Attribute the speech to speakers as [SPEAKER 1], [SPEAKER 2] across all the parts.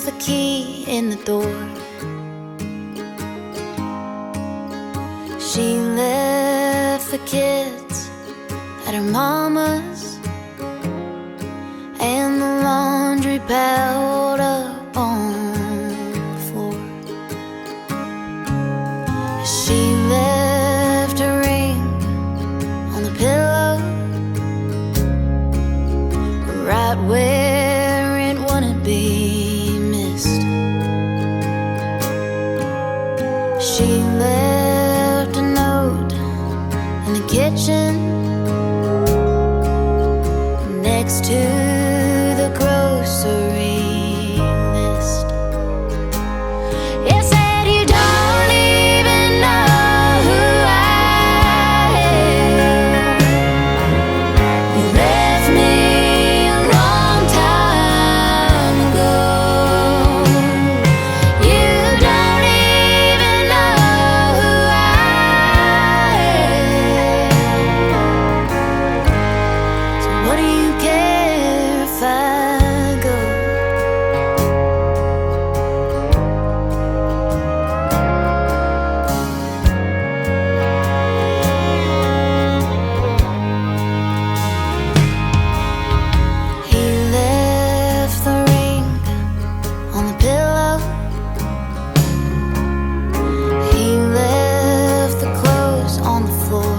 [SPEAKER 1] the key in the door. She left the kids at her mama's, and the laundry piled up on the floor. She left a ring on the pillow, right where it wouldn't be missed. She left a note in the kitchen next to the grocery list. It said, "You don't even know who I am. You left me a long time ago. You don't even know who I am. So what do you care if I go?" He left the ring on the pillow. He left the clothes on the floor.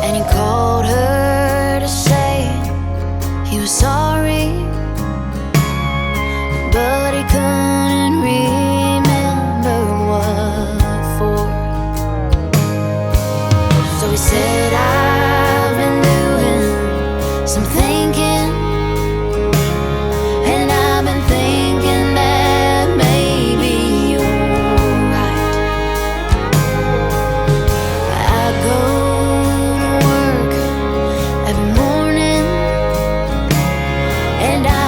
[SPEAKER 1] And he called her to say he was sorry, but he couldn't remember what for. So he said, "I've been doing some thinking, and I've been thinking that maybe you're right. I go to work every morning, and I